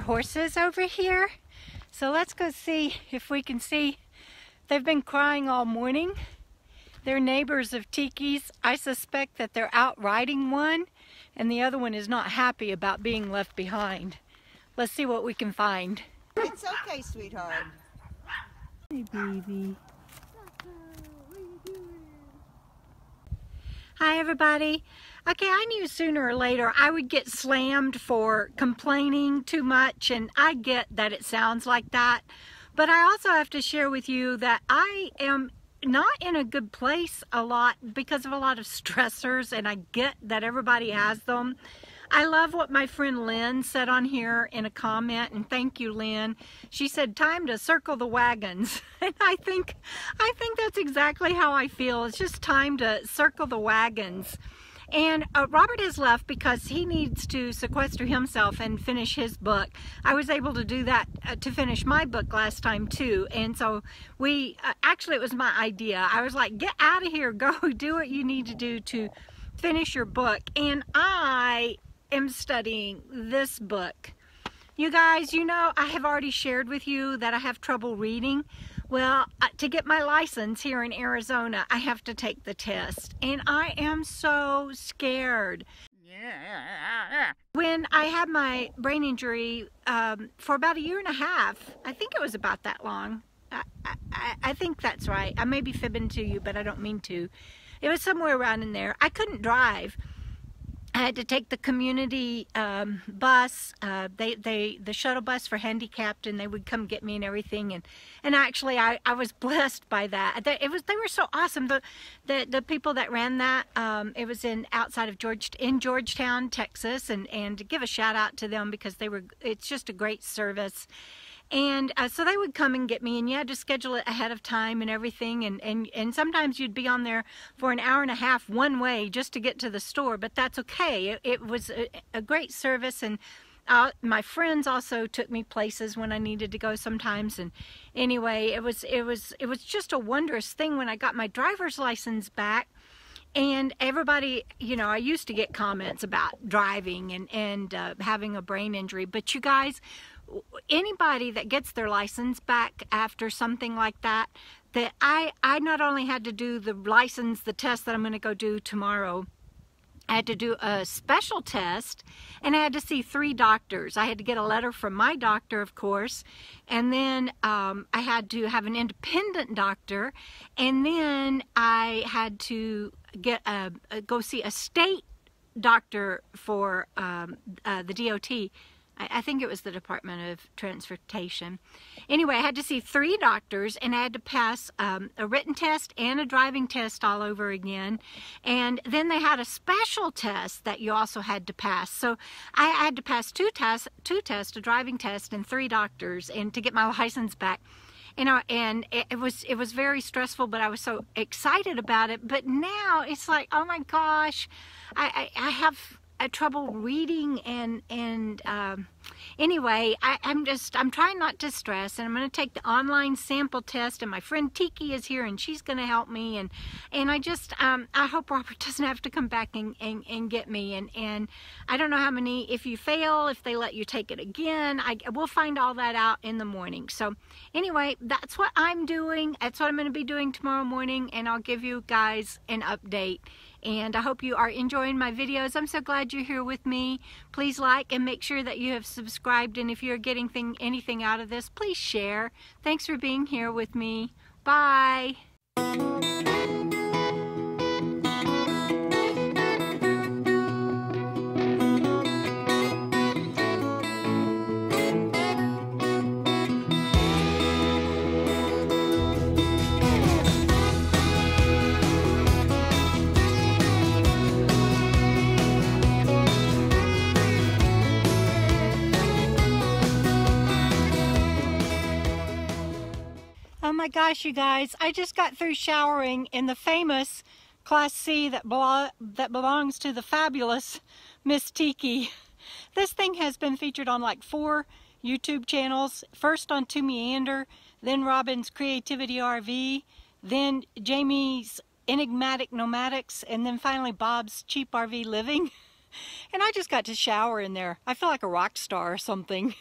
horses over here. So let's go see if we can see. They've been crying all morning. They're neighbors of Tiki's. I suspect that they're out riding one, and the other one is not happy about being left behind. Let's see what we can find. It's okay, sweetheart. Hey, baby. Hi, everybody. Okay, I knew sooner or later I would get slammed for complaining too much, and I get that it sounds like that. But I also have to share with you that I am not in a good place a lot because of a lot of stressors, and I get that everybody has them. I love what my friend Lynn said on here in a comment, and thank you, Lynn. She said, time to circle the wagons. And I think that's exactly how I feel. It's just time to circle the wagons. And Robert has left because he needs to sequester himself and finish his book. I was able to do that to finish my book last time too. And so we, actually it was my idea. I was like, get out of here, go do what you need to do to finish your book. And I am studying this book. You guys, you know, I have already shared with you that I have trouble reading. Well, to get my license here in Arizona, I have to take the test, and I am so scared. When I had my brain injury for about 1.5 years, I think it was about that long. I think that's right. I may be fibbing to you, but I don't mean to. It was somewhere around in there. I couldn't drive. I had to take the community bus, the shuttle bus for handicapped, and they would come get me and everything. And actually, I was blessed by that. They were so awesome. The people that ran that, it was outside of Georgetown, Texas, and to give a shout out to them because it's just a great service. And so they would come and get me, and you had to schedule it ahead of time and everything, and sometimes you'd be on there for 1.5 hours one way just to get to the store, but that's okay. It was a great service, and my friends also took me places when I needed to go sometimes. And anyway, it was just a wondrous thing when I got my driver's license back. And everybody, you know, I used to get comments about driving and having a brain injury, but you guys, anybody that gets their license back after something like that, that I not only had to do the test that I'm going to go do tomorrow, I had to do a special test, and I had to see 3 doctors. I had to get a letter from my doctor, of course, and then I had to have an independent doctor, and then I had to go see a state doctor for the DOT. I think it was the Department of Transportation. Anyway, I had to see 3 doctors, and I had to pass a written test and a driving test all over again. And then they had a special test that you also had to pass. So I had to pass two tests, a driving test and 3 doctors, and to get my license back. You know, and it was very stressful, but I was so excited about it. But now it's like, oh my gosh, I have trouble reading, and anyway, I'm trying not to stress, and I'm going to take the online sample test, and my friend Tiki is here, and she's going to help me, and I hope Robert doesn't have to come back and get me, and I don't know how many, if you fail, if they let you take it again, we'll find all that out in the morning. So anyway, that's what I'm doing. That's what I'm going to be doing tomorrow morning, and I'll give you guys an update. And I hope you are enjoying my videos. I'm so glad you're here with me. Please like and make sure that you have subscribed. And if you're getting anything out of this, please share. Thanks for being here with me. Bye. Oh my gosh, you guys, I just got through showering in the famous Class C that belongs to the fabulous Miss Tiki. This thing has been featured on like 4 YouTube channels. First on twomeander, then Robin's Creativity RV, then Jamie's Enigmatic Nomadics, and then finally Bob's Cheap RV Living. And I just got to shower in there. I feel like a rock star or something.